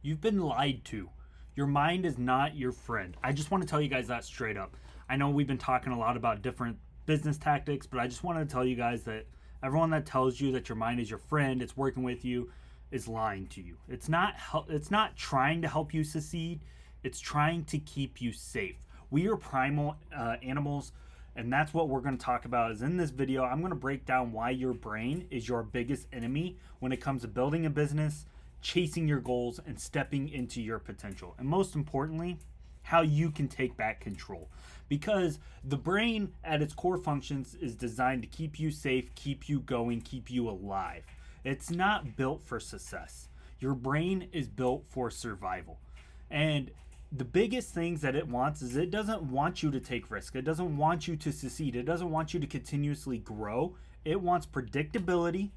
You've been lied to. Your mind is not your friend. I just want to tell you guys that straight up. I know we've been talking a lot about different business tactics, but I just want to tell you guys that everyone that tells you that your mind is your friend, it's working with you, is lying to you. It's not trying to help you succeed. It's trying to keep you safe. We are primal animals, and that's what we're going to talk about. Is in this video, I'm going to break down why your brain is your biggest enemy when it comes to building a business, chasing your goals, and stepping into your potential. And most importantly, how you can take back control. Because the brain, at its core functions, is designed to keep you safe, keep you going, keep you alive. It's not built for success. Your brain is built for survival. And the biggest things that it wants is it doesn't want you to take risk. It doesn't want you to succeed. It doesn't want you to continuously grow. It wants predictability,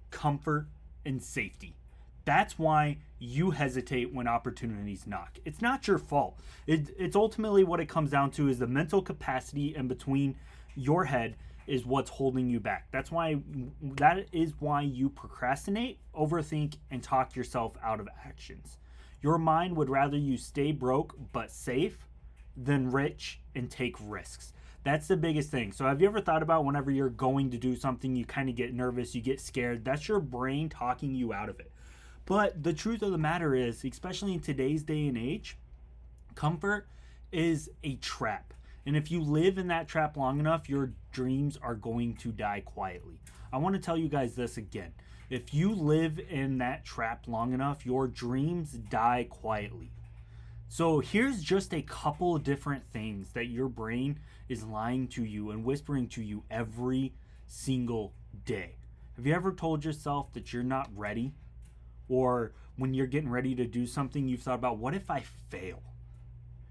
comfort, and safety. That's why you hesitate when opportunities knock. It's not your fault. It's ultimately what it comes down to is the mental capacity in between your head is what's holding you back. That is why you procrastinate, overthink, and talk yourself out of actions. Your mind would rather you stay broke but safe than rich and take risks. That's the biggest thing. So have you ever thought about whenever you're going to do something, you kind of get nervous, you get scared? That's your brain talking you out of it. But the truth of the matter is, especially in today's day and age, comfort is a trap. And if you live in that trap long enough, your dreams are going to die quietly. I want to tell you guys this again. If you live in that trap long enough, your dreams die quietly. So here's just a couple of different things that your brain is lying to you and whispering to you every single day. Have you ever told yourself that you're not ready? Or when you're getting ready to do something, you've thought about, what if I fail?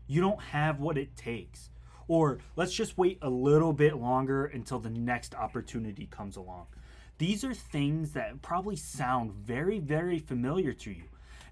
You don't have what it takes. Or let's just wait a little bit longer until the next opportunity comes along. These are things that probably sound very, very familiar to you.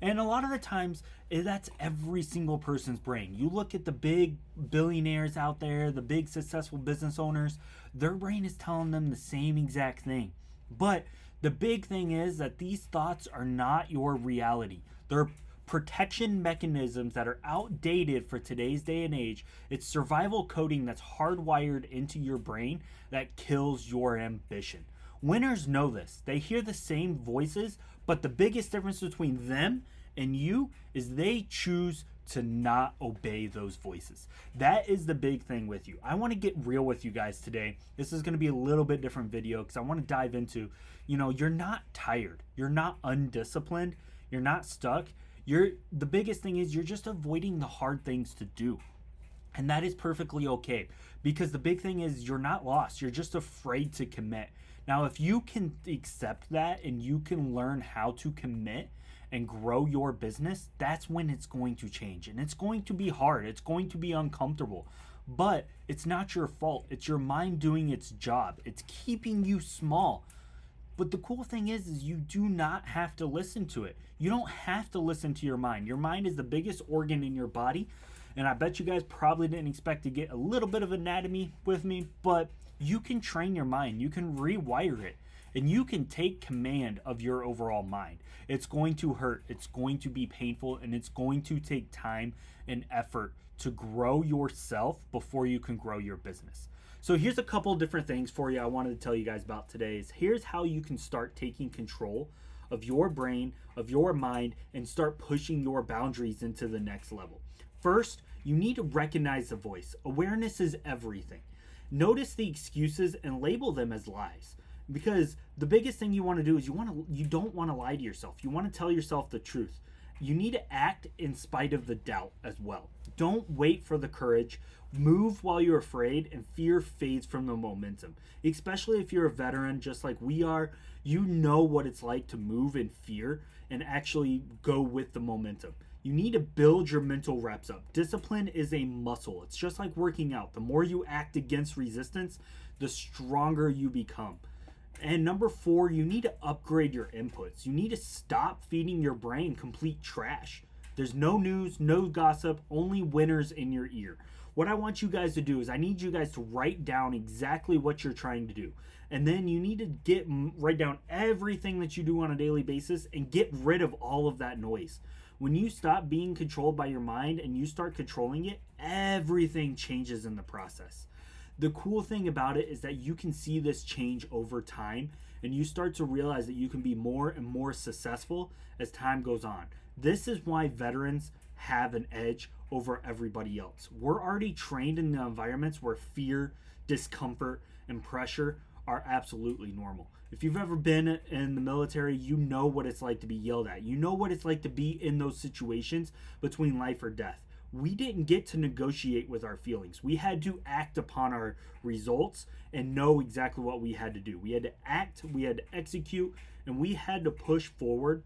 And a lot of the times, that's every single person's brain. You look at the big billionaires out there, the big successful business owners, their brain is telling them the same exact thing. But the big thing is that these thoughts are not your reality. They're protection mechanisms that are outdated for today's day and age. It's survival coding that's hardwired into your brain that kills your ambition. Winners know this. They hear the same voices, but the biggest difference between them and you is they choose to not obey those voices. That is the big thing with you. I want to get real with you guys today. This is going to be a little bit different video because I want to dive into, you're not tired. You're not undisciplined. You're not stuck. The biggest thing is you're just avoiding the hard things to do. And that is perfectly okay, because the big thing is you're not lost. You're just afraid to commit. Now, if you can accept that and you can learn how to commit and grow your business, that's when it's going to change. And it's going to be hard. It's going to be uncomfortable. But it's not your fault. It's your mind doing its job. It's keeping you small. But the cool thing is you do not have to listen to it. You don't have to listen to your mind. Your mind is the biggest organ in your body. And I bet you guys probably didn't expect to get a little bit of anatomy with me, but you can train your mind. You can rewire it. And you can take command of your overall mind. It's going to hurt. It's going to be painful. And it's going to take time and effort to grow yourself before you can grow your business. So here's a couple of different things for you I wanted to tell you guys about today. Here's how you can start taking control of your brain, of your mind, and start pushing your boundaries into the next level. First, you need to recognize the voice. Awareness is everything. Notice the excuses and label them as lies. Because the biggest thing you want to do is you don't want to lie to yourself. You want to tell yourself the truth. You need to act in spite of the doubt as well. Don't wait for the courage. Move while you're afraid, and fear fades from the momentum. Especially if you're a veteran just like we are, you know what it's like to move in fear and actually go with the momentum. You need to build your mental reps up. Discipline is a muscle. It's just like working out. The more you act against resistance, the stronger you become. And number 4, you need to upgrade your inputs. You need to stop feeding your brain complete trash. There's no news, no gossip, only winners in your ear. What I want you guys to do is I need you guys to write down exactly what you're trying to do. And then you need to write down everything that you do on a daily basis and get rid of all of that noise. When you stop being controlled by your mind and you start controlling it, everything changes in the process. The cool thing about it is that you can see this change over time, and you start to realize that you can be more and more successful as time goes on. This is why veterans have an edge over everybody else. We're already trained in the environments where fear, discomfort, and pressure are absolutely normal. If you've ever been in the military, you know what it's like to be yelled at. You know what it's like to be in those situations between life or death. We didn't get to negotiate with our feelings. We had to act upon our results and know exactly what we had to do. We had to act, we had to execute, and we had to push forward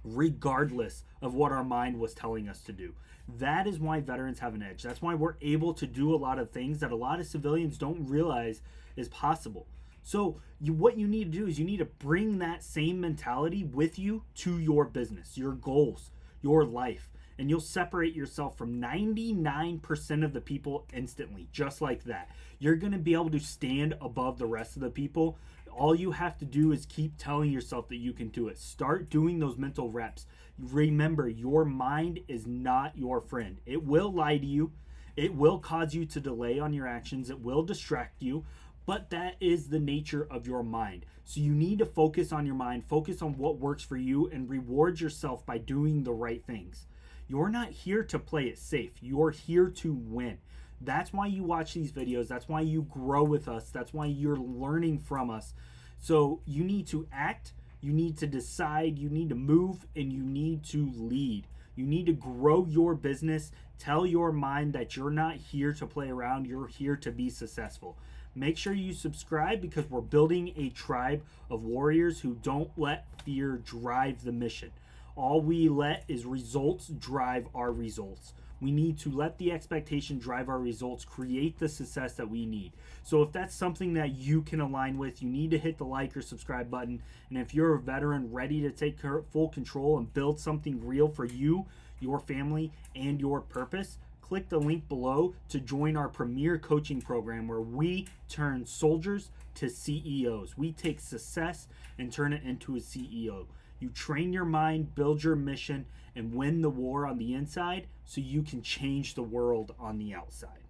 regardless of what our mind was telling us to do. That is why veterans have an edge. That's why we're able to do a lot of things that a lot of civilians don't realize is possible. So what you need to do is you need to bring that same mentality with you to your business, your goals, your life, and you'll separate yourself from 99% of the people instantly, just like that. You're going to be able to stand above the rest of the people. All you have to do is keep telling yourself that you can do it. Start doing those mental reps. Remember, your mind is not your friend. It will lie to you. It will cause you to delay on your actions. It will distract you. But that is the nature of your mind. So you need to focus on your mind, focus on what works for you, and reward yourself by doing the right things. You're not here to play it safe. You're here to win. That's why you watch these videos. That's why you grow with us. That's why you're learning from us. So you need to act, you need to decide, you need to move, and you need to lead. You need to grow your business. Tell your mind that you're not here to play around. You're here to be successful. Make sure you subscribe because we're building a tribe of warriors who don't let fear drive the mission. All we let is results drive our results. We need to let the expectation drive our results, create the success that we need. So if that's something that you can align with, you need to hit the like or subscribe button. And if you're a veteran ready to take full control and build something real for you, your family, and your purpose, click the link below to join our premier coaching program where we turn soldiers to CEOs. We take success and turn it into a CEO. You train your mind, build your mission, and win the war on the inside so you can change the world on the outside.